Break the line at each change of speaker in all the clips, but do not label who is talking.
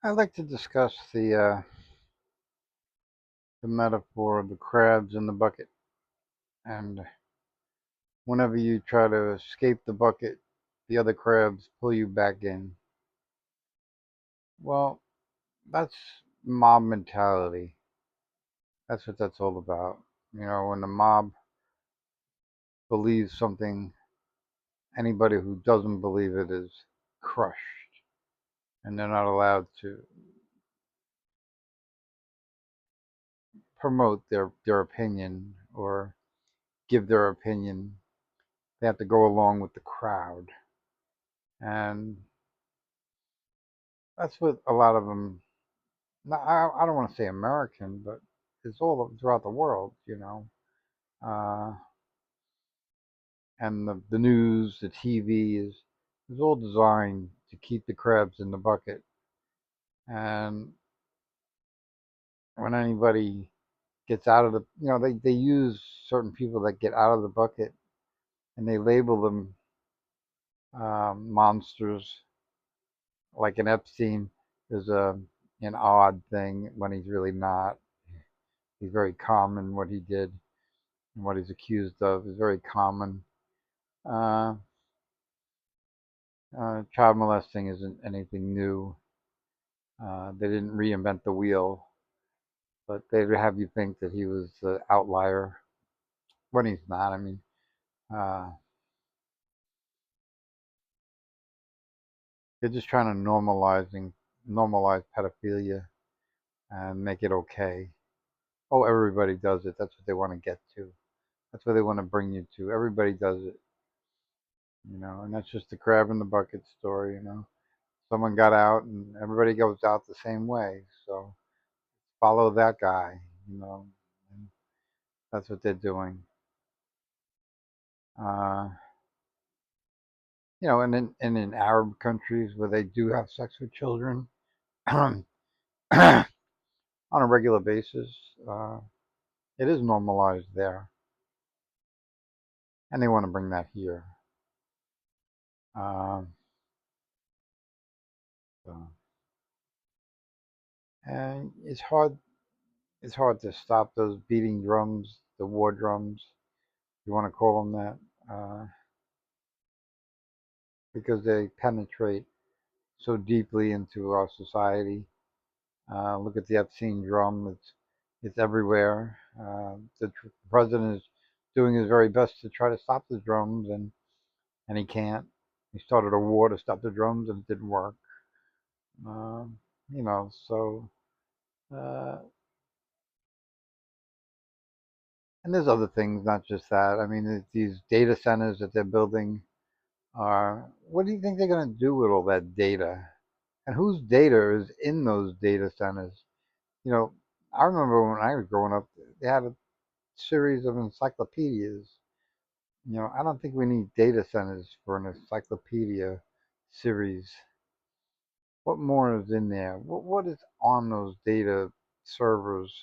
I'd like to discuss the metaphor of the crabs in the bucket. And whenever you try to escape the bucket, the other crabs pull you back in. Well, that's mob mentality. That's what that's all about. When the mob believes something, anybody who doesn't believe it is crushed, and they're not allowed to promote their opinion or give their opinion. They have to go along with the crowd. And that's what a lot of them, I don't want to say American, but it's all throughout the world. Uh, and the news, the TV is all designed to keep the crabs in the bucket. And when anybody gets out of they use certain people that get out of the bucket and they label them monsters. Like an Epstein is an odd thing when he's really not. He's very common. What he did and what he's accused of is very common. Uh, Child molesting isn't anything new. They didn't reinvent the wheel, but they'd have you think that he was the outlier when he's not. I mean, uh, they're just trying to normalize pedophilia and make it okay. Oh, everybody does it. That's what they want to get to. That's what they want to bring you to. Everybody does it. And that's just the crab in the bucket story. Someone got out and everybody goes out the same way. So follow that guy. And that's what they're doing. Uh, and in Arab countries where they do have sex with children on a regular basis, uh, it is normalized there, and they want to bring that here. Um, so, and it's hard to stop those beating drums, the war drums, if you want to call them that, because they penetrate so deeply into our society. Look at the Epstein drum; it's everywhere. The president is doing his very best to try to stop the drums, and he can't. He started a war to stop the drums, and it didn't work. Um, so uh, and there's other things, not just that. I mean, these data centers that they're building are. What do you think they're going to do with all that data? And whose data is in those data centers? You know, I remember when I was growing up, they had a series of encyclopedias. I don't think we need data centers for an encyclopedia series. What more is in there? What is on those data servers?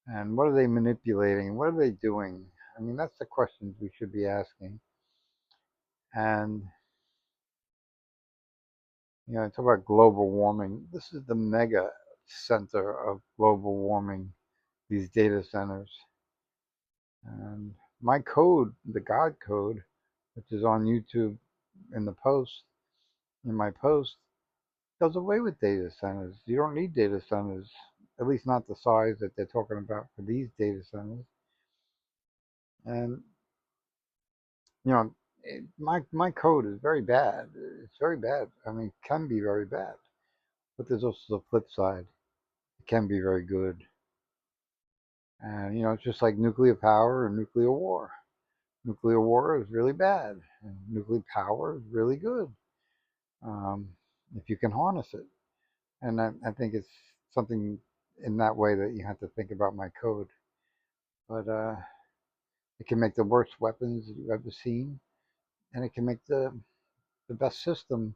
And what are they manipulating? What are they doing? I mean, that's the questions we should be asking. And, talk about global warming. This is the mega center of global warming, these data centers. And my code, the God code, which is on YouTube in the post, in my post, does away with data centers. You don't need data centers, at least not the size that they're talking about for these data centers. And my code is very bad. It's very bad. I mean, it can be very bad, but there's also the flip side. It can be very good. And it's just like nuclear power and nuclear war. Nuclear war is really bad, and nuclear power is really good um, if you can harness it. And I think it's something in that way that you have to think about my code. But it can make the worst weapons that you've ever seen, and it can make the best system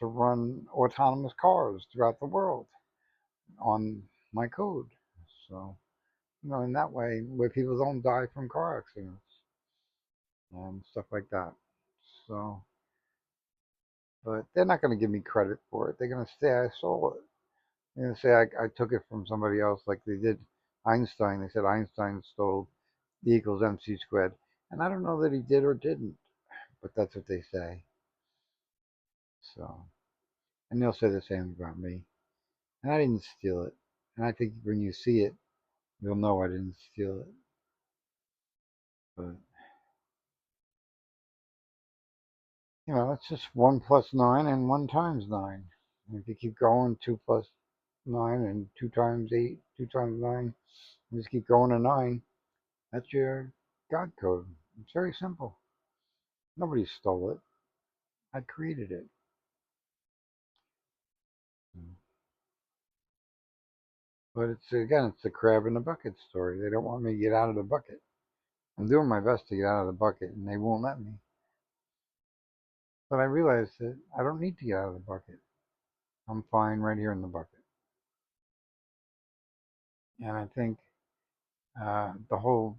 to run autonomous cars throughout the world on my code. So, in that way, where people don't die from car accidents and stuff like that. So, But they're not going to give me credit for it. They're going to say I stole it. They're going to say I took it from somebody else, like they did Einstein. They said Einstein stole E equals mc squared, and I don't know that he did or didn't, but that's what they say. So, and they'll say the same about me. And I didn't steal it. And I think when you see it, you'll know I didn't steal it. But it's just 1 plus 9 and 1 times 9. And if you keep going, 2 plus 9 and 2 times 8, 2 times 9, you just keep going to 9. That's your God code. It's very simple. Nobody stole it. I created it. But it's the crab in the bucket story. They don't want me to get out of the bucket. I'm doing my best to get out of the bucket, and they won't let me. But I realized that I don't need to get out of the bucket. I'm fine right here in the bucket. And I think all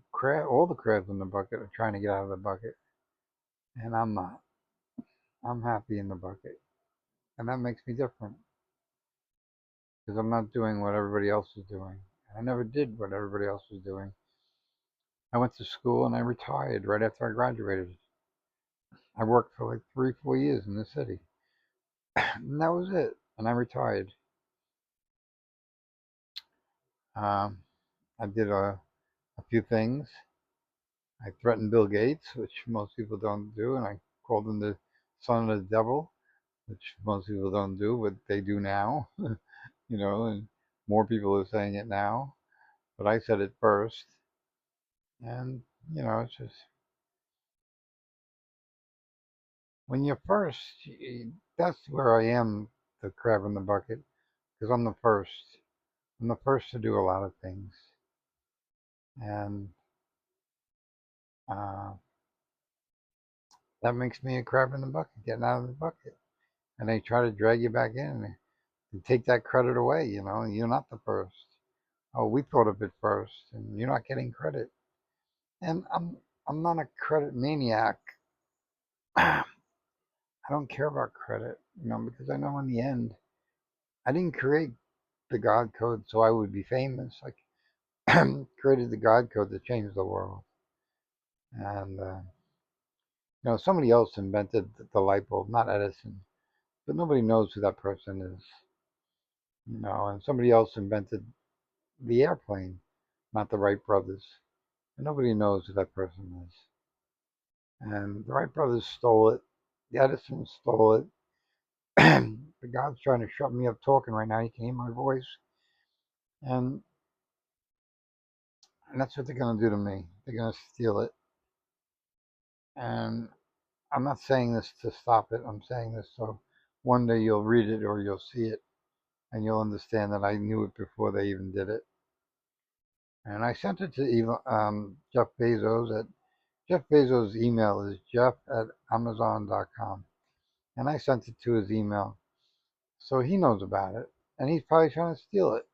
the crabs in the bucket are trying to get out of the bucket, and I'm not. I'm happy in the bucket, and that makes me different because I'm not doing what everybody else is doing. I never did what everybody else was doing. I went to school and I retired right after I graduated. I worked for like 3, 4 years in the city, and that was it. And I retired. Um, I did a few things. I threatened Bill Gates, which most people don't do, and I called him the son of the devil, which most people don't do, but they do now, and more people are saying it now. But I said it first, and it's just when you're first, that's where I am, the crab in the bucket, because I'm the first. I'm the first to do a lot of things, and uh, that makes me a crab in the bucket, getting out of the bucket. And they try to drag you back in and take that credit away. You're not the first. Oh, we thought of it first, and you're not getting credit. And I'm not a credit maniac. I don't care about credit, because I know in the end, I didn't create the God code so I would be famous. I created the God code to change the world. And somebody else invented the light bulb, not Edison, but nobody knows who that person is. And somebody else invented the airplane, not the Wright brothers, and nobody knows who that person is. And the Wright brothers stole it. The Edison stole it. The God's trying to shut me up talking right now. You can hear my voice. And that's what they're going to do to me. They're going to steal it. And I'm not saying this to stop it. I'm saying this so one day you'll read it or you'll see it and you'll understand that I knew it before they even did it. And I sent it to Jeff Bezos. Jeff Bezos' email is jeff@amazon.com. And I sent it to his email. So he knows about it. And he's probably trying to steal it.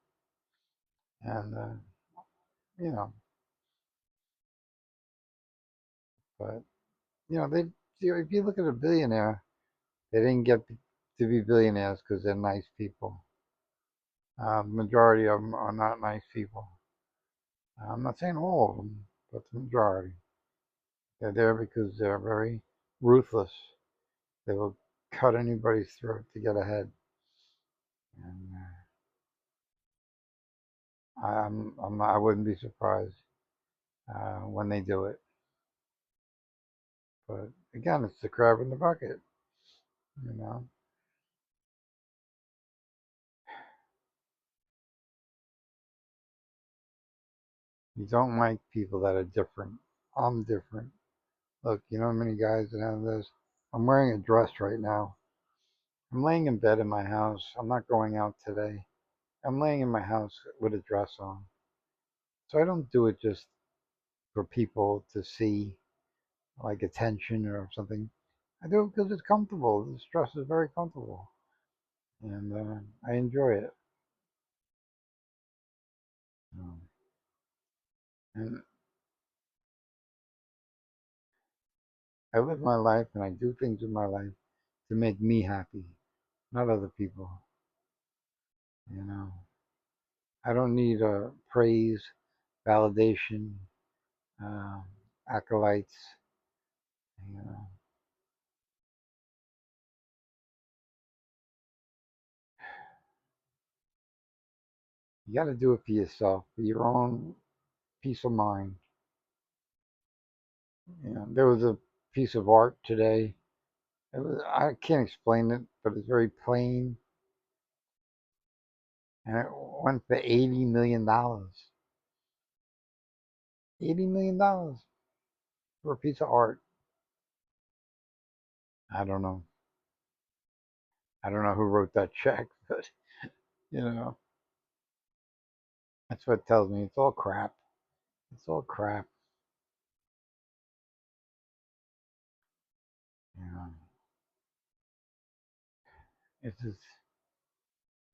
And, you know, but, they, if you look at a billionaire, they didn't get to be billionaires because they're nice people. The majority of them are not nice people. I'm not saying all of them, but the majority. They're there because they're very ruthless. They will cut anybody's throat to get ahead. And I wouldn't be surprised when they do it. But again, it's the crab in the bucket. You know, you don't like people that are different. I'm different. Look, you know how many guys that have this? I'm wearing a dress right now. I'm laying in bed in my house. I'm not going out today. I'm laying in my house with a dress on. So I don't do it just for people to see, like attention or something. I do it because it's comfortable. This dress is very comfortable, and I enjoy it. Um, and I live my life, and I do things with my life to make me happy, not other people. You know, I don't need praise, validation, uh, acolytes. You know, you got to do it for yourself, for your own peace of mind. You know, there was a piece of art today. I can't explain it, but it's very plain, and it went for $80 million. $80 million for a piece of art. I don't know. I don't know who wrote that check, but you know, that's what it tells me. It's all crap. It's all crap. You know, it's just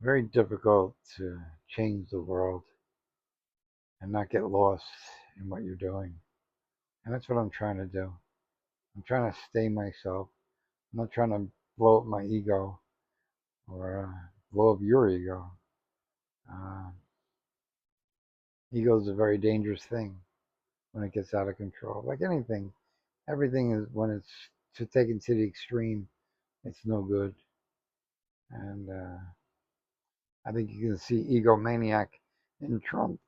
very difficult to change the world and not get lost in what you're doing. And that's what I'm trying to do. I'm trying to stay myself. I'm not trying to blow up my ego or blow up your ego. Uh, Ego is a very dangerous thing when it gets out of control. Like anything, everything is when it's taken to the extreme, it's no good. And I think you can see egomaniac in Trump.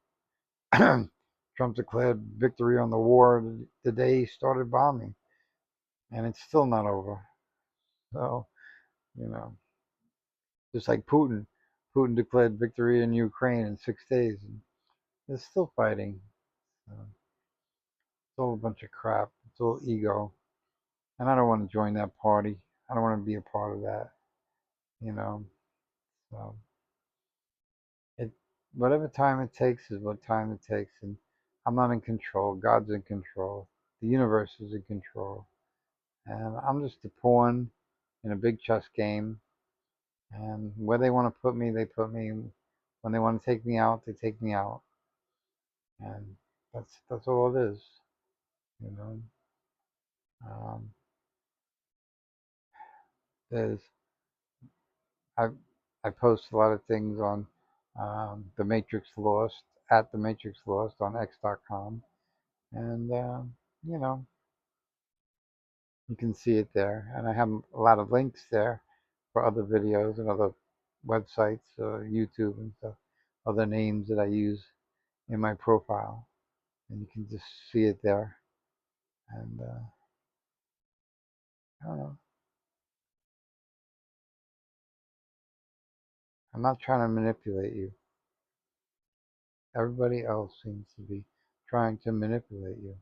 Trump declared victory on the war the day he started bombing, and it's still not over. So, you know, just like Putin. Putin declared victory in Ukraine in 6 days, and they're still fighting. So it's all a bunch of crap. It's all ego. And I don't want to join that party. I don't want to be a part of that, you know. So it whatever time it takes is what time it takes, and I'm not in control. God's in control. The universe is in control, and I'm just a pawn in a big chess game. And where they want to put me, they put me. When they want to take me out, they take me out, and that's all it is, you know. Um, there's I I post a lot of things on the Matrix Lost at the Matrix Lost on X.com, and you know, you can see it there. And I have a lot of links there for other videos and other websites, YouTube and stuff, other names that I use in my profile, and you can just see it there. And I don't know. I'm not trying to manipulate you. Everybody else seems to be trying to manipulate you.